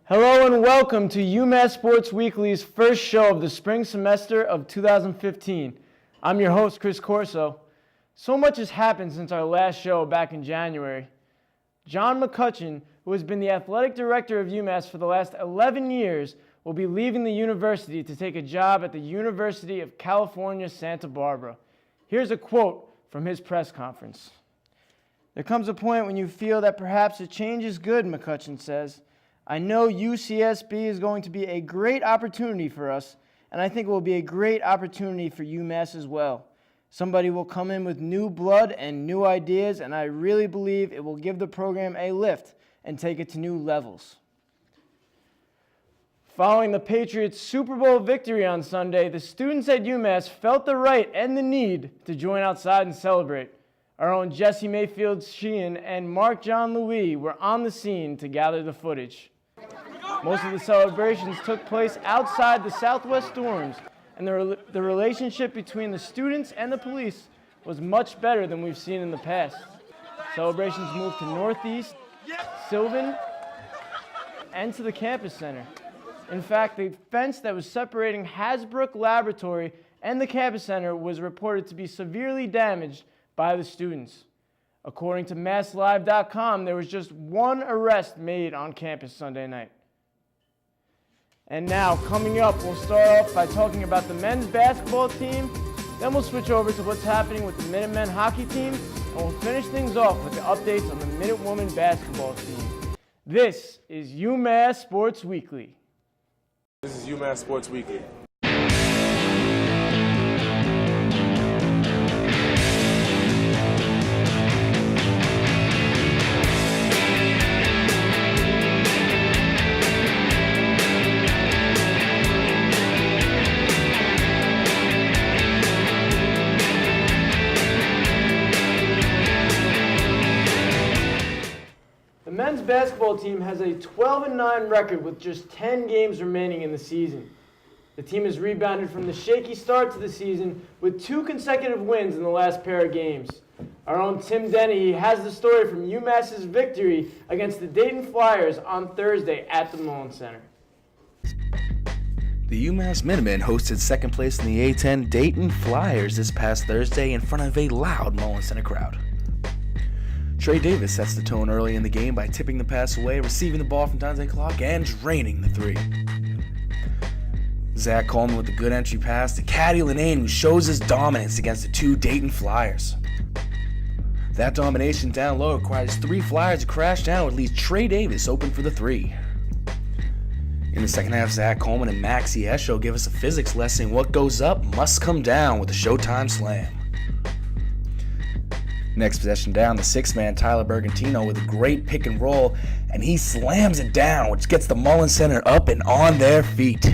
Hello and welcome to UMass Sports Weekly's first show of the spring semester of 2015. I'm your host, Chris Corso. So much has happened since our last show back in January. John McCutcheon, who has been the athletic director of UMass for the last 11 years, will be leaving the university to take a job at the University of California, Santa Barbara. Here's a quote from his press conference. "There comes a point when you feel that perhaps a change is good," McCutcheon says. "I know UCSB is going to be a great opportunity for us, and I think it will be a great opportunity for UMass as well. Somebody will come in with new blood and new ideas, and I really believe it will give the program a lift and take it to new levels." Following the Patriots' Super Bowl victory on Sunday, the students at UMass felt the right and the need to join outside and celebrate. Our own Jesse Mayfield Sheehan and Mark John Louis were on the scene to gather the footage. Most of the celebrations took place outside the Southwest dorms, and the relationship between the students and the police was much better than we've seen in the past. Celebrations moved to Northeast, Sylvan, and to the campus center. In fact, the fence that was separating Hasbrook Laboratory and the campus center was reported to be severely damaged by the students. According to MassLive.com, there was just one arrest made on campus Sunday night. And now, coming up, we'll start off by talking about the men's basketball team, then we'll switch over to what's happening with the Minutemen hockey team, and we'll finish things off with the updates on the Minute Women basketball team. This is UMass Sports Weekly. This is UMass Sports Weekly. The men's basketball team has a 12-9 record with just 10 games remaining in the season. The team has rebounded from the shaky start to the season with 2 consecutive wins in the last pair of games. Our own Tim Dennehey has the story from UMass's victory against the Dayton Flyers on Thursday at the Mullen Center. The UMass Minutemen hosted second place in the A10 Dayton Flyers this past Thursday in front of a loud Mullen Center crowd. Trey Davis sets the tone early in the game by tipping the pass away, receiving the ball from Dante Clark, and draining the three. Zach Coleman with a good entry pass to Caddy Linane, who shows his dominance against the 2 Dayton Flyers. That domination down low requires 3 Flyers to crash down, with at least Trey Davis open for the 3. In the second half, Zach Coleman and Maxie Esho give us a physics lesson. What goes up must come down with a Showtime slam. Next possession down, the 6-man Tyler Bergantino with a great pick and roll, and he slams it down, which gets the Mullen Center up and on their feet.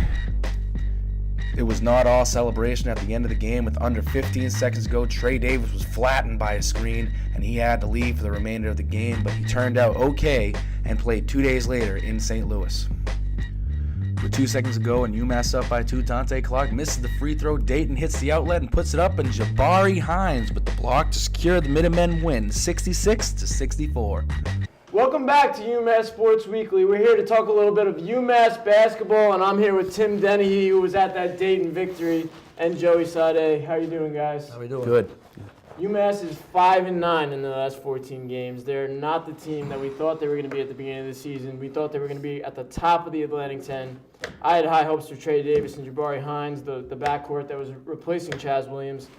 It was not all celebration at the end of the game. With under 15 seconds to go, Trey Davis was flattened by a screen, and he had to leave for the remainder of the game, but he turned out okay and played 2 days later in St. Louis. With 2 seconds to go and UMass up by 2, Dante Clark misses the free throw. Dayton hits the outlet and puts it up, and Jabari Hines with the block to secure the Minutemen win 66-64. Welcome back to UMass Sports Weekly. We're here to talk a little bit of UMass basketball, and I'm here with Tim Dennehey, who was at that Dayton victory, and Joey Saade. How you doing, guys? How we doing? Good. UMass is 5-9 in the last 14 games. They're not the team that we thought they were going to be at the beginning of the season. We thought they were going to be at the top of the Atlantic 10. I had high hopes for Trey Davis and Jabari Hines, the backcourt that was replacing Chaz Williams.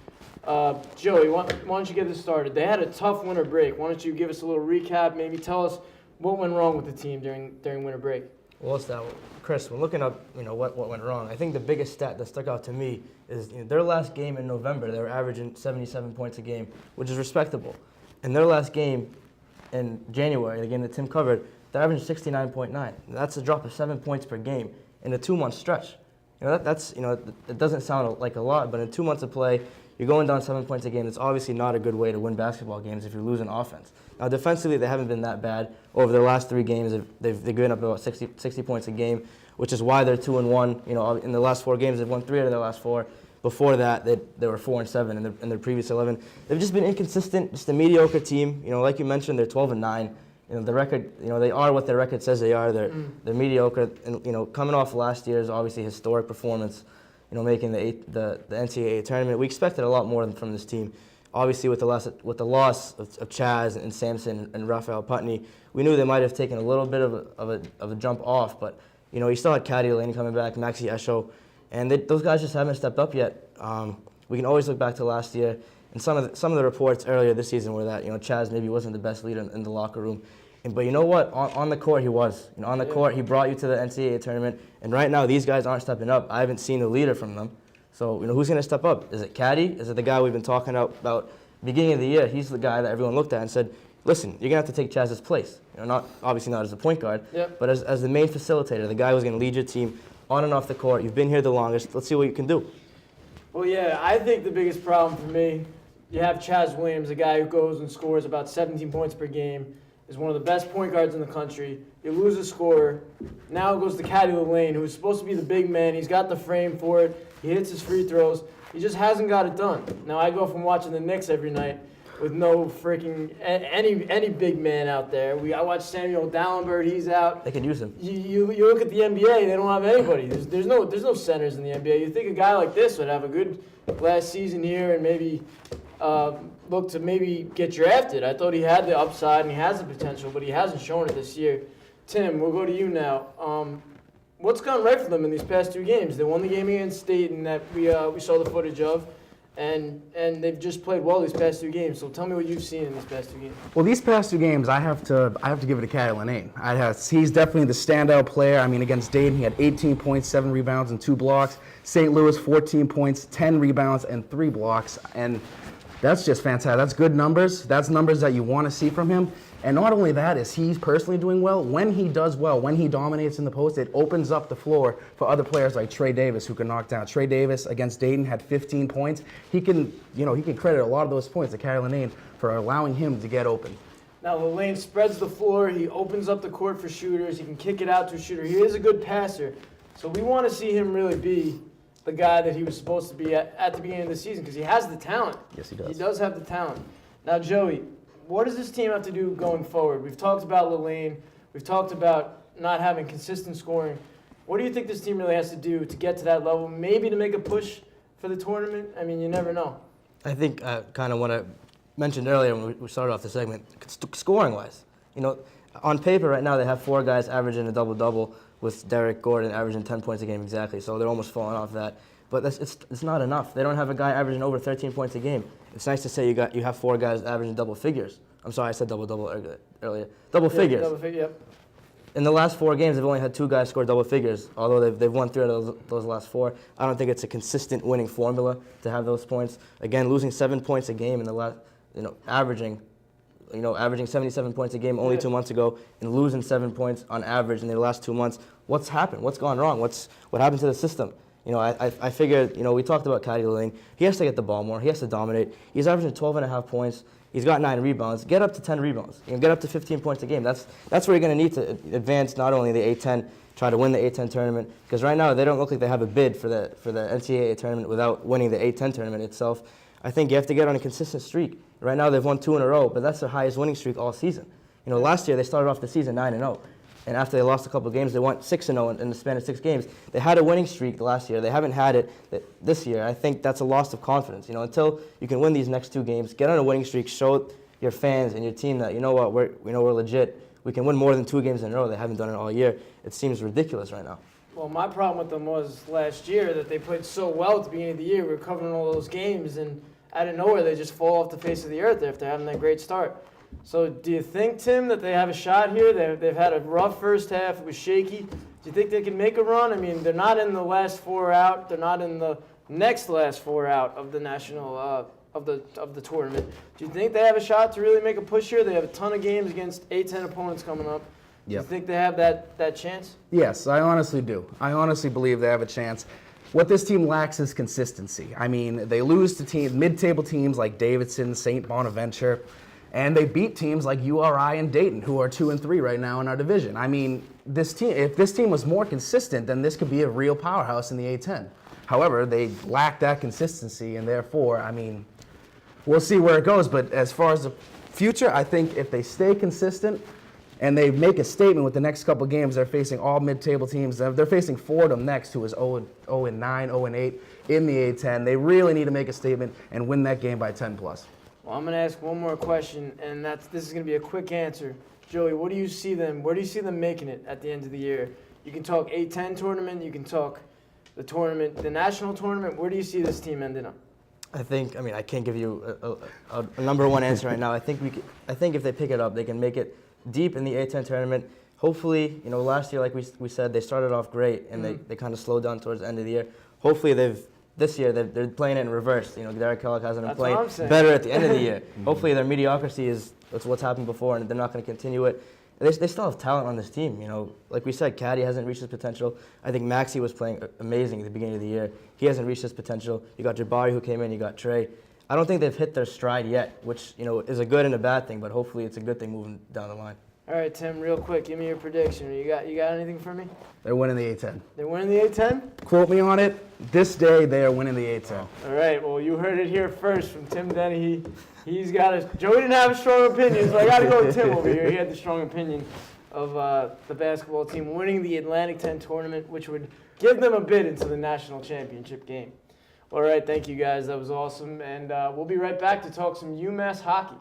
Joey, why don't you get this started? They had a tough winter break. Why don't you give us a little recap, maybe tell us what went wrong with the team during winter break? Well, it's that, Chris, when looking up, what went wrong, I think the biggest stat that stuck out to me is their last game in November, they were averaging 77 points a game, which is respectable. And their last game in January, the game that Tim covered, they're averaging 69.9. That's a drop of 7 points per game in a 2-month stretch. It doesn't sound like a lot, but in 2 months of play, you're going down 7 points a game. It's obviously not a good way to win basketball games if you're losing offense. Now, defensively, they haven't been that bad. Over their last 3 games, they've given up about 60 points a game, which is why they're 2-1. In the last 4 games, they've won 3 out of their last 4. Before that, they were 4-7 in their previous 11. They've just been inconsistent, just a mediocre team. Like you mentioned, they're 12-9. The record, they are what their record says they are. They're mediocre, and coming off last year's obviously historic performance, making the NCAA tournament. We expected a lot more from this team. Obviously, with the loss of Chaz and Samson and Raphael Putney, we knew they might have taken a little bit of a jump off. But you still had Caddy Lane coming back, Maxi Esho, and those guys just haven't stepped up yet. We can always look back to last year, and some of the reports earlier this season were that Chaz maybe wasn't the best leader in the locker room. But you know what? On the court, he was. On the court, he brought you to the NCAA tournament. And right now, these guys aren't stepping up. I haven't seen a leader from them. So, who's going to step up? Is it Caddy? Is it the guy we've been talking about beginning of the year? He's the guy that everyone looked at and said, listen, you're going to have to take Chaz's place. Obviously not as a point guard, but as the main facilitator, the guy who's going to lead your team on and off the court. You've been here the longest. Let's see what you can do. Well, yeah, I think the biggest problem for me, you have Chaz Williams, a guy who goes and scores about 17 points per game, is one of the best point guards in the country. You lose a scorer. Now it goes to Caddy Lane, who's supposed to be the big man. He's got the frame for it. He hits his free throws. He just hasn't got it done. Now I go from watching the Knicks every night with no freaking any big man out there. I watch Samuel Dallenberg. He's out. They could use him. You look at the NBA. They don't have anybody. There's no centers in the NBA. You think a guy like this would have a good last season here and maybe look to maybe get drafted. I thought he had the upside and he has the potential, but he hasn't shown it this year. Tim, we'll go to you now. What's gone right for them in these past two games? They won the game against State, and that we saw the footage of, and they've just played well these past two games. So tell me what you've seen in these past two games. Well, these past two games, I have to give it to Caddy Lane. He's definitely the standout player. I mean, against Dayton, he had 18 points, 7 rebounds, and 2 blocks. St. Louis, 14 points, 10 rebounds, and 3 blocks. And that's just fantastic. That's good numbers. That's numbers that you want to see from him. And not only that is he's personally doing well. When he does well, when he dominates in the post, it opens up the floor for other players like Trey Davis, who can knock down. Trey Davis against Dayton had 15 points. He can credit a lot of those points to Caddy Lane for allowing him to get open. Now Lane spreads the floor. He opens up the court for shooters. He can kick it out to a shooter. He is a good passer. So we want to see him really be the guy that he was supposed to be at the beginning of the season because he has the talent. Yes, he does. He does have the talent. Now, Joey, what does this team have to do going forward? We've talked about Lane. We've talked about not having consistent scoring. What do you think this team really has to do to get to that level, maybe to make a push for the tournament? I mean, you never know. I think kind of what I mentioned earlier when we started off the segment, scoring-wise. On paper right now they have 4 guys averaging a double-double with Derek Gordon averaging 10 points a game exactly, so they're almost falling off that. But it's not enough. They don't have a guy averaging over 13 points a game. It's nice to say you have 4 guys averaging double figures. I'm sorry, I said double-double earlier. Double figures. Double figure, yep. In the last 4 games, they've only had 2 guys score double figures, although they've won 3 of those last 4. I don't think it's a consistent winning formula to have those points. Again, losing 7 points a game in the last, averaging 77 points a game only 2 months ago, and losing 7 points on average in the last 2 months. What's happened? What's gone wrong? What happened to the system? I figured, we talked about Caddy Lane. He has to get the ball more. He has to dominate. He's averaging 12.5 points. He's got 9 rebounds. Get up to 10 rebounds. Get up to 15 points a game. That's where you're going to need to advance not only the A10, try to win the A10 tournament, because right now they don't look like they have a bid for the NCAA tournament without winning the A10 tournament itself. I think you have to get on a consistent streak. Right now they've won 2 in a row, but that's their highest winning streak all season. Last year they started off the season 9-0. And after they lost a couple of games, they went 6-0 in the span of 6 games. They had a winning streak last year. They haven't had it this year. I think that's a loss of confidence. Until you can win these next 2 games, get on a winning streak, show your fans and your team that we're legit. We can win more than 2 games in a row. They haven't done it all year. It seems ridiculous right now. Well, my problem with them was last year that they played so well at the beginning of the year. We were covering all those games, and out of nowhere they just fall off the face of the earth after having that great start. So do you think, Tim, that they have a shot here? They've had a rough first half. It was shaky. Do you think they can make a run? I mean, they're not in the last 4 out. They're not in the next last 4 out of the national of the tournament. Do you think they have a shot to really make a push here? They have a ton of games against A10 opponents coming up. Do you think they have that chance? Yes, I honestly do. I honestly believe they have a chance. What this team lacks is consistency. I mean, they lose to mid-table teams like Davidson, St. Bonaventure, and they beat teams like URI and Dayton, who are 2 and 3 right now in our division. I mean, if this team was more consistent, then this could be a real powerhouse in the A10. However, they lack that consistency, and therefore, I mean, we'll see where it goes. But as far as the future, I think if they stay consistent, and they make a statement with the next couple games. They're facing all mid-table teams. They're facing Fordham next, who is 0-9, 0-8 in the A10. They really need to make a statement and win that game by 10 plus. Well, I'm going to ask one more question, and this is going to be a quick answer. Joey, what do you see them? Where do you see them making it at the end of the year? You can talk A10 tournament. You can talk the tournament, the national tournament. Where do you see this team ending up? I can't give you a number one answer right now. I think if they pick it up, they can make it deep in the A10 tournament. Hopefully, last year, like we said, they started off great and they kind of slowed down towards the end of the year. Hopefully, this year they're playing it in reverse. Derek Kellogg hasn't been playing better at the end of the year. Hopefully, their mediocrity is what's happened before, and they're not going to continue it. They still have talent on this team. Like we said, Caddy hasn't reached his potential. I think Maxey was playing amazing at the beginning of the year. He hasn't reached his potential. You got Jabari who came in. You got Trey. I don't think they've hit their stride yet, which is a good and a bad thing. But hopefully, it's a good thing moving down the line. All right, Tim, real quick, give me your prediction. You got anything for me? They're winning the A10. They're winning the A10? Quote me on it. This day, they are winning the A10. All right, well, you heard it here first from Tim Dennehey. Joey didn't have a strong opinion, so I got to go with Tim over here. He had the strong opinion of the basketball team winning the Atlantic 10 tournament, which would give them a bid into the national championship game. All right, thank you guys. That was awesome. And we'll be right back to talk some UMass hockey.